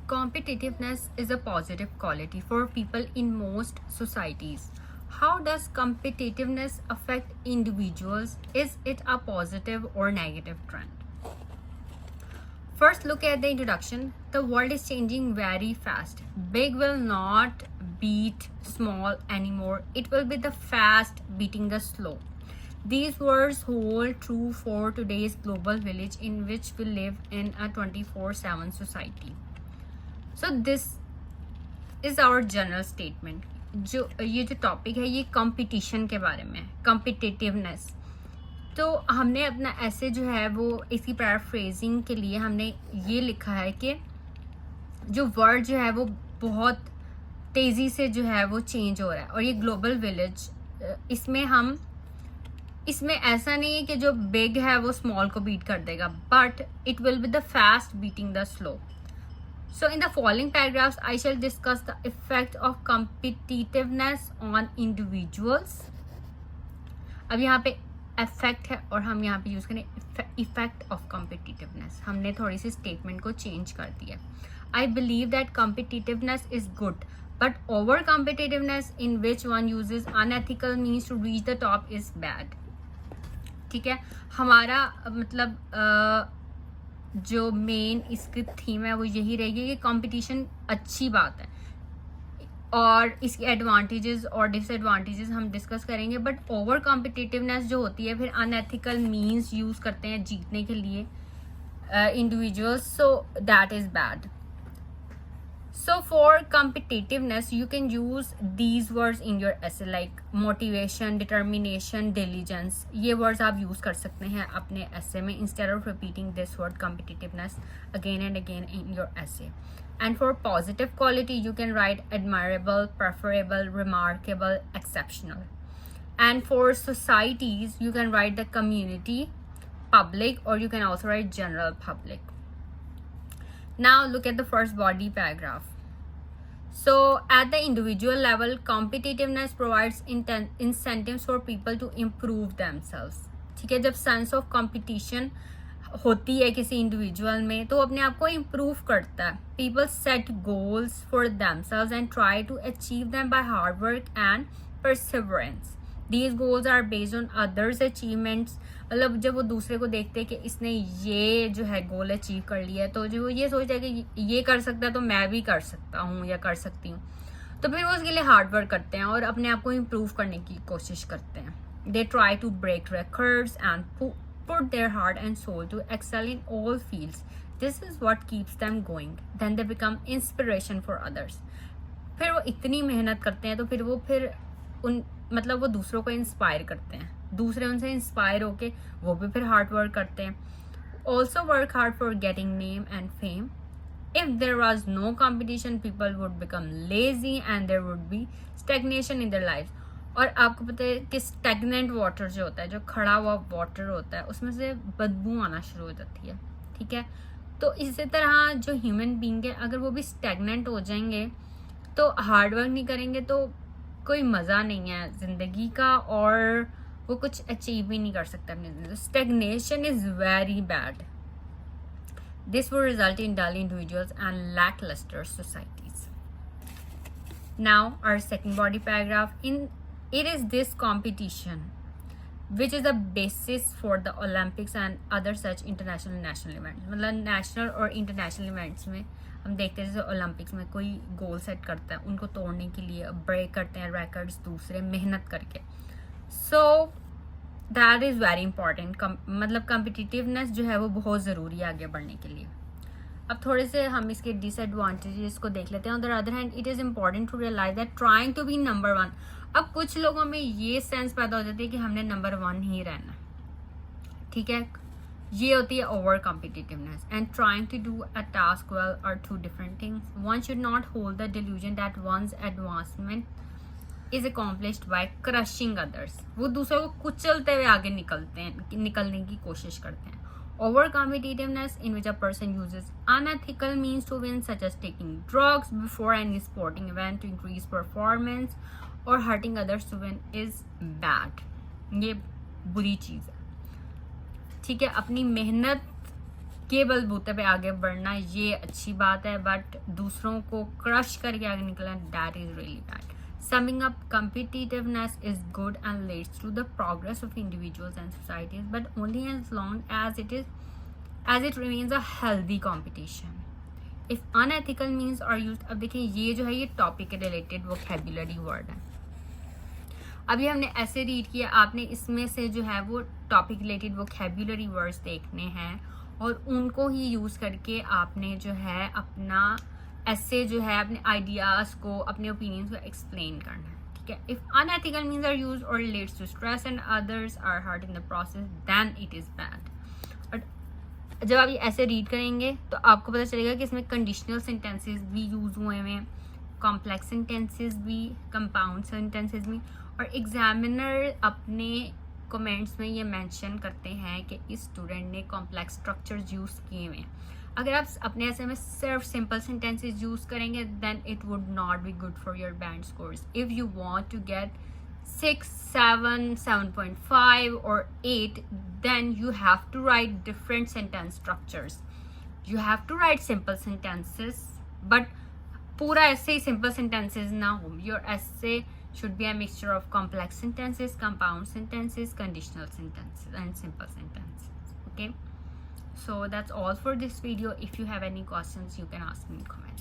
Competitiveness is a positive quality for people in most societies. How does competitiveness affect individuals? Is it a positive or negative trend? First, look at the introduction. The world is changing very fast. Big will not beat small anymore. It will be the fast beating the slow. These words hold true for today's global village in which we live in a 24/7 society. So this is our general statement. जो ये जो topic है ये competition के बारे में, competitiveness. तो हमने अपना ऐसे जो है वो इसकी पैराफ्रेजिंग के लिए हमने ये लिखा है कि जो वर्ड जो है वो बहुत तेज़ी से जो है वो चेंज हो रहा है और ये ग्लोबल विलेज इसमें ऐसा नहीं है कि जो बिग है वो स्मॉल को बीट कर देगा, but it will be the fast beating the slow. So in the following paragraphs, I shall discuss the effect of competitiveness on individuals. अब यहाँ पे effect है और हम यहाँ पे यूज़ करें effect of competitiveness. हमने थोड़ी सी statement को change कर दिया. I believe that competitiveness is good, but over competitiveness in which one uses unethical means to reach the top is bad. ठीक है, हमारा मतलब जो मेन इसकी थीम है वो यही रहेगी कि कंपटीशन अच्छी बात है और इसके एडवांटेजेस और डिसएडवांटेजेस हम डिस्कस करेंगे. बट ओवर कॉम्पिटिटिवनेस जो होती है, फिर अनएथिकल मींस यूज़ करते हैं जीतने के लिए individuals, so that is bad. So for competitiveness, you can use these words in your essay like motivation, determination, diligence. ये words आप use कर सकते हैं अपने essay में instead of repeating this word competitiveness again and again in your essay. And for positive quality, you can write admirable, preferable, remarkable, exceptional. And for societies, you can write the community, public, or you can also write general public. Now look at the first body paragraph. So at the individual level, competitiveness provides incentives for people to improve themselves. ठीक है, जब sense of competition होती है किसी individual में तो अपने आप को इम्प्रूव करता है. People set goals for themselves and try to achieve them by hard work and perseverance. These goals are based on others' achievements. मतलब जब वो दूसरे को देखते हैं कि इसने ये जो है गोल अचीव कर लिया है तो जो वो ये सोचता है कि ये कर सकता है तो मैं भी कर सकता हूँ या कर सकती हूँ, तो फिर वो उसके लिए हार्ड वर्क करते हैं और अपने आप को इम्प्रूव करने की कोशिश करते हैं. They try to break records and put their heart and soul to excel in all fields. This is what keeps them going. Then they become inspiration for others. फिर वो इतनी मेहनत करते हैं तो फिर वो दूसरों को इंस्पायर करते हैं, दूसरे उनसे इंस्पायर होके वो भी फिर हार्ड वर्क करते हैं. Also work hard for getting name and fame. If there was no competition people would become lazy and there would be stagnation in their life. और आपको पता है कि स्टेगनेंट वाटर जो होता है, जो खड़ा हुआ वाटर होता है, उसमें से बदबू आना शुरू हो जाती है. ठीक है, तो इसी तरह जो ह्यूमन बींग है अगर वो भी स्टेगनेंट हो जाएंगे तो हार्ड वर्क नहीं करेंगे तो कोई मज़ा नहीं है ज़िंदगी का और वो कुछ अचीव भी नहीं कर सकता अपनी ज़िंदगी. Stagnation is very bad. This will result in dull individuals and lackluster societies. Now our second body paragraph. It is this competition which is the basis for the Olympics and other such international national events. मतलब national और international events में हम देखते हैं जैसे Olympics में कोई goal set करता है, उनको तोड़ने के लिए ब्रेक करते हैं रिकॉर्ड्स दूसरे मेहनत करके. So that is very important. मतलब कम्पिटिटिवनेस जो है वो बहुत ज़रूरी है आगे बढ़ने के लिए. अब थोड़े से हम इसके डिसएडवांटेजेस को देख लेते हैं. On the other hand it is important to realise that trying to be number one. अब कुछ लोगों में ये सेंस पैदा हो जाती है कि हमने नंबर वन ही रहना. ठीक है, ये होती है over competitiveness. And trying to do a task well are two different things. One should not hold the delusion that once advancement is accomplished by crushing others. वो दूसरों को कुचलते हुए आगे निकलने की कोशिश करते हैं. Over competitiveness in which a person uses unethical means to win, such as taking drugs before any sporting event to increase performance or hurting others to win, is bad. ये बुरी चीज़ है. ठीक है, अपनी मेहनत के बलबूते पे आगे बढ़ना ये अच्छी बात है, बट दूसरों को क्रश करके आगे निकलना, that is really bad. Summing up, competitiveness is good and leads to the progress of individuals and societies, but only as long as it remains a healthy competition. If unethical means are used, अब देखिए ये जो है ये topic के related vocabulary word है. अभी हमने ऐसे रीड किया, आपने इसमें से जो है वो टॉपिक रिलेटेड वोकेबुलरी वर्ड्स देखने हैं और उनको ही यूज़ करके आपने जो है अपना ऐसे जो है अपने आइडियाज़ को, अपने ओपिनियंस को एक्सप्लेन करना है. ठीक है. If unethical means are use or relates to stress and others are hurt in the process, then it is bad. But जब आप ये ऐसे रीड करेंगे तो आपको पता चलेगा कि इसमें कंडीशनल सेंटेंसेस भी यूज़ हुए हैं, कॉम्प्लेक्स सेंटेंसेस भी, कंपाउंड सेंटेंसेस भी, और एग्जामिनर अपने कमेंट्स में ये मेंशन करते हैं कि इस स्टूडेंट ने कॉम्प्लेक्स स्ट्रक्चर्स यूज़ किए हुए हैं. अगर आप अपने ऐसे में सिर्फ सिंपल सेंटेंसेस यूज़ करेंगे then it would not be good for your band scores. If you want to get 6, 7, 7.5 or 8, then you have to write different sentence structures. You have to write simple sentences, but पूरा ऐसे ही simple sentences ना हो. Your essay should be a mixture of complex sentences, compound sentences, conditional sentences, and simple sentences. Okay. So that's all for this video. If you have any questions, you can ask me in comments.